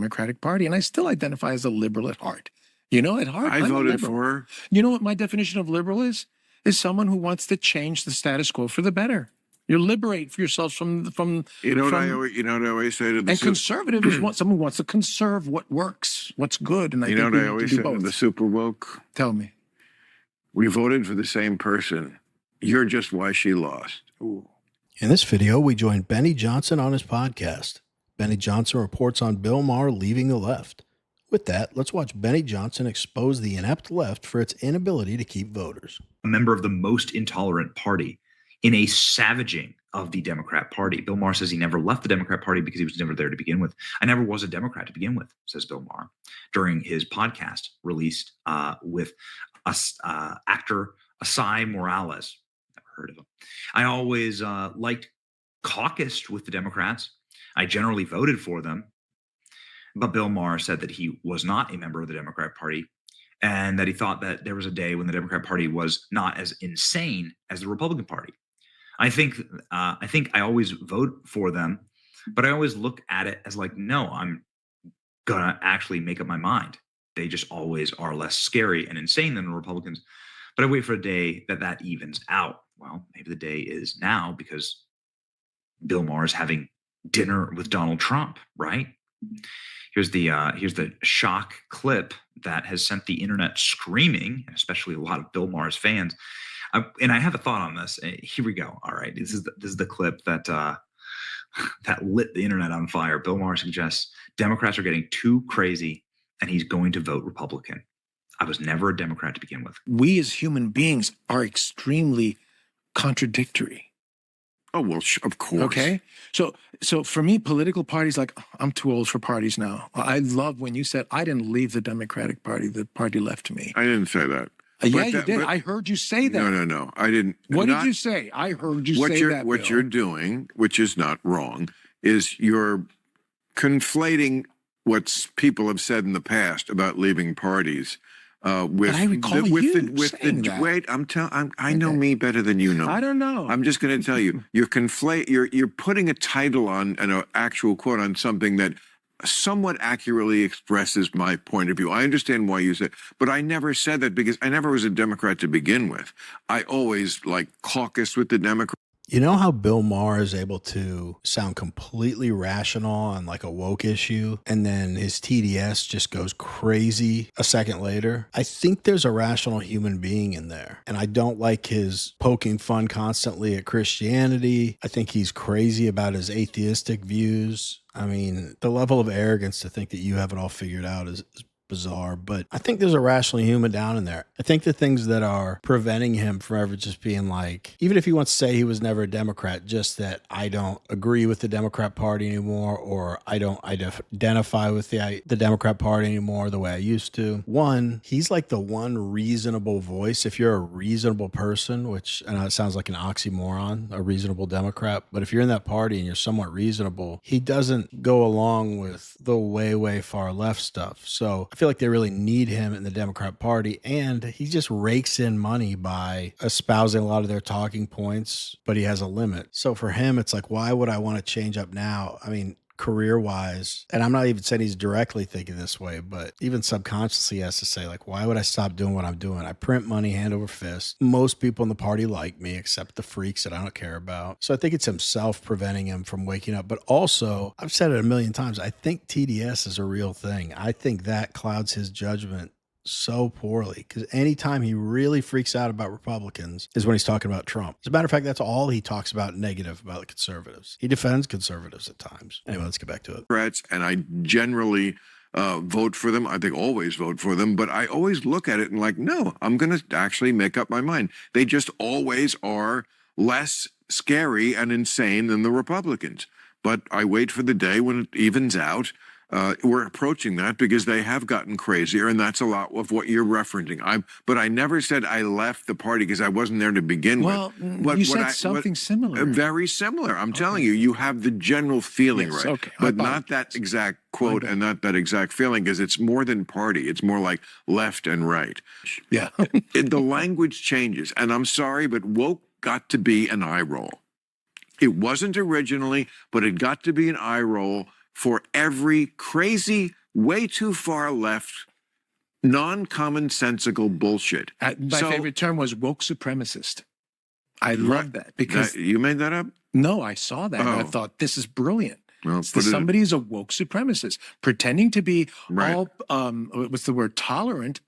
Democratic Party, and I still identify as a liberal at heart. You know, at heart, I voted for her. You know what my definition of liberal is? Is someone who wants to change the status quo for the better. You liberate yourself from. You know what I always say to the. And conservative is someone who wants to conserve what works, what's good, and I think what I always say to the super woke. Tell me. We voted for the same person. You're just why she lost. Ooh. In this video, we joined Benny Johnson on his podcast. Benny Johnson reports on Bill Maher leaving the left. With that, let's watch Benny Johnson expose the inept left for its inability to keep voters. A member of the most intolerant party in a savaging of the Democrat Party. Bill Maher says he never left the Democrat Party because he was never there to begin with. I never was a Democrat to begin with, says Bill Maher, during his podcast released with actor Asai Morales. Never heard of him. I always liked caucused with the Democrats. I generally voted for them. But Bill Maher said that he was not a member of the Democrat Party and that he thought that there was a day when the Democrat Party was not as insane as the Republican Party. I think I always vote for them, but I always look at it as like, no, I'm going to actually make up my mind. They just always are less scary and insane than the Republicans. But I wait for a day that evens out. Well, maybe the day is now because Bill Maher is having dinner with Donald Trump, right? Here's the shock clip that has sent the internet screaming, especially a lot of Bill Maher's fans. And I have a thought on this. Here we go. All right, this is the clip that that lit the internet on fire. Bill Maher suggests Democrats are getting too crazy, and he's going to vote Republican. I was never a Democrat to begin with. We as human beings are extremely contradictory. Oh, well, of course. Okay. So for me, political parties, like, I'm too old for parties now. I love when you said, I didn't leave the Democratic Party. The party left me. I didn't say that. Yeah, you did. I heard you say that. No. I didn't. What did you say? I heard you say that, What you're doing, which is not wrong, is you're conflating what people have said in the past about leaving parties. But I recall wait, I know me better than you know. I don't know. I'm just going to tell you, you're putting a title on and an actual quote on something that somewhat accurately expresses my point of view. I understand why you said, but I never said that because I never was a Democrat to begin with. I always caucused with the Democrats. You know how Bill Maher is able to sound completely rational on a woke issue, and then his TDS just goes crazy a second later? I think there's a rational human being in there, and I don't like his poking fun constantly at Christianity. I think he's crazy about his atheistic views. I mean, the level of arrogance to think that you have it all figured out is bizarre, but I think there's a rational human down in there. I think the things that are preventing him from ever just being even if he wants to say he was never a Democrat, just that I don't agree with the Democrat Party anymore, or I don't identify with the Democrat Party anymore the way I used to. One, he's the one reasonable voice. If you're a reasonable person, which I know it sounds like an oxymoron, a reasonable Democrat, but if you're in that party and you're somewhat reasonable, he doesn't go along with the way far left stuff. So I feel like they really need him in the Democrat Party, and he just rakes in money by espousing a lot of their talking points, but he has a limit. So for him, it's why would I want to change up now? I mean, career-wise, and I'm not even saying he's directly thinking this way, but even subconsciously he has to say, why would I stop doing what I'm doing? I print money hand over fist. Most people in the party like me, except the freaks that I don't care about. So I think it's himself preventing him from waking up. But also, I've said it a million times, I think TDS is a real thing. I think that clouds his judgment so poorly, because anytime he really freaks out about Republicans is when he's talking about Trump. As a matter of fact, that's all he talks about negative about the conservatives. He defends conservatives at times. Anyway, let's get back to it. And I generally vote for them. I think always vote for them, but I always look at it and no, I'm going to actually make up my mind. They just always are less scary and insane than the Republicans. But I wait for the day when it evens out. We're approaching that because they have gotten crazier, and that's a lot of what you're referencing. But I never said I left the party because I wasn't there to begin with. Well, you said something similar. Very similar. I'm telling you, you have the general feeling right, okay. But not that exact quote and not that exact feeling, because it's more than party. It's more like left and right. Yeah. The language changes, and I'm sorry, but woke got to be an eye roll. It wasn't originally, but it got to be an eye roll for every crazy, way too far left, non-commonsensical bullshit. My So- favorite term was woke supremacist. I love that because You made that up? no, I saw that and I Oh. thought this is brilliant. Well, So somebody is a woke supremacist pretending to be Right. all what's the word, tolerant,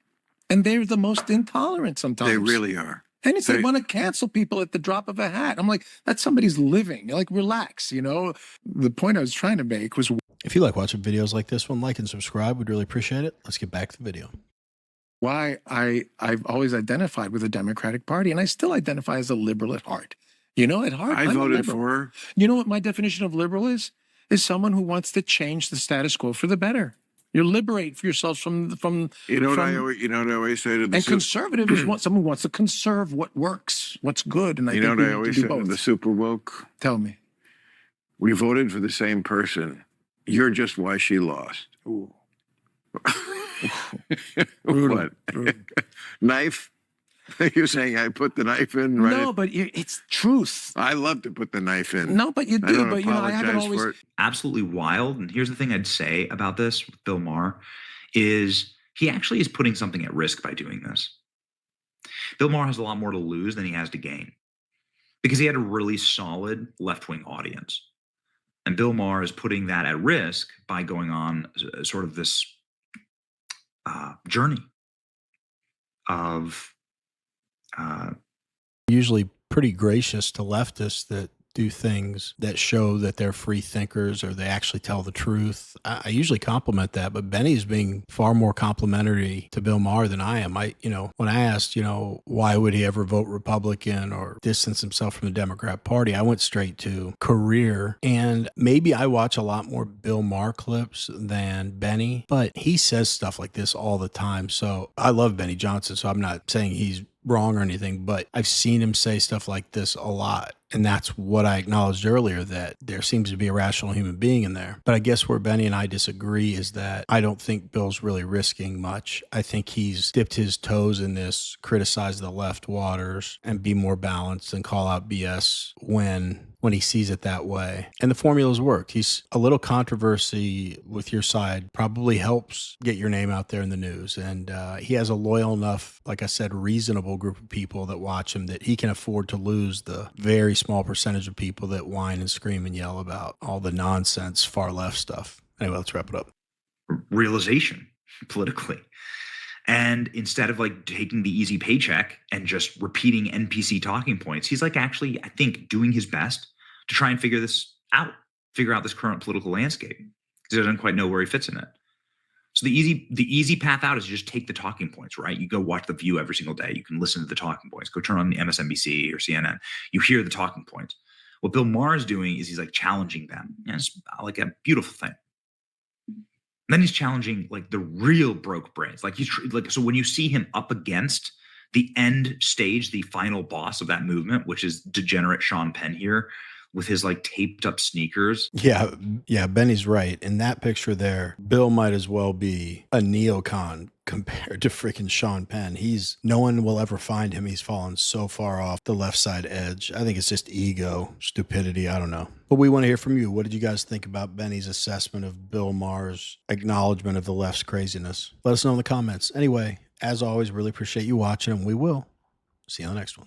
and they're the most intolerant sometimes. They really are. And it's they They- want to cancel people at the drop of a hat. I'm like, that's somebody's living. Like, relax, you know? The point I was trying to make was If you like watching videos like this one, like and subscribe. We'd really appreciate it. Let's get back to the video. why I've always identified with the Democratic Party, and I still identify as a liberal at heart. You know, at heart, I I'm a voted liberal. for her. You know what my definition of liberal is? Is someone who wants to change the status quo for the better. You liberate yourselves from You know what I from- always, you know what I always say to the and conservative is someone who wants to conserve what works, what's good. And I you think know we what I need always to say do to both. the super woke? Tell me. We voted for the same person. You're just why she lost. Ooh. What? Brutal. Knife? You're saying I put the knife in, right? No, but it's truth. I love to put the knife in. No, but you I do. don't But you know, I haven't apologize always. for it. Absolutely wild. And here's the thing I'd say about this with Bill Maher is he actually is putting something at risk by doing this. Bill Maher has a lot more to lose than he has to gain because he had a really solid left-wing audience. And Bill Maher is putting that at risk by going on sort of this journey of Usually pretty gracious to leftists that do things that show that they're free thinkers or they actually tell the truth. I usually compliment that, but Benny's being far more complimentary to Bill Maher than I am. When I asked, why would he ever vote Republican or distance himself from the Democrat Party, I went straight to career. And maybe I watch a lot more Bill Maher clips than Benny, but he says stuff like this all the time. So I love Benny Johnson, so I'm not saying he's wrong or anything, but I've seen him say stuff like this a lot. And that's what I acknowledged earlier, that there seems to be a rational human being in there. But I guess where Benny and I disagree is that I don't think Bill's really risking much. I think he's dipped his toes in this, criticize the left waters and be more balanced and call out BS when he sees it that way. And the formula's worked. He's a little controversy with your side probably helps get your name out there in the news. And he has a loyal enough, like I said, reasonable group of people that watch him that he can afford to lose the very small percentage of people that whine and scream and yell about all the nonsense far left stuff. Anyway, let's wrap it up. realization politically. And instead of like taking the easy paycheck and just repeating NPC talking points, he's like actually, I think, doing his best to try and figure out this current political landscape because he doesn't quite know where he fits in it. So the easy path out is just take the talking points, right? You go watch The View every single day. You can listen to the talking points. Go turn on the MSNBC or CNN. You hear the talking points. What Bill Maher is doing is he's like challenging them. And it's like a beautiful thing. Then he's challenging like the real broke brains. Like so when you see him up against the end stage, the final boss of that movement, which is degenerate Sean Penn here with his like taped up sneakers. Yeah, Benny's right. In that picture there, Bill might as well be a neocon compared to freaking Sean Penn. No one will ever find him. He's fallen so far off the left side edge. I think it's just ego, stupidity. I don't know. But we want to hear from you. What did you guys think about Benny's assessment of Bill Maher's acknowledgement of the left's craziness? Let us know in the comments. Anyway, as always, really appreciate you watching, and we will see you on the next one.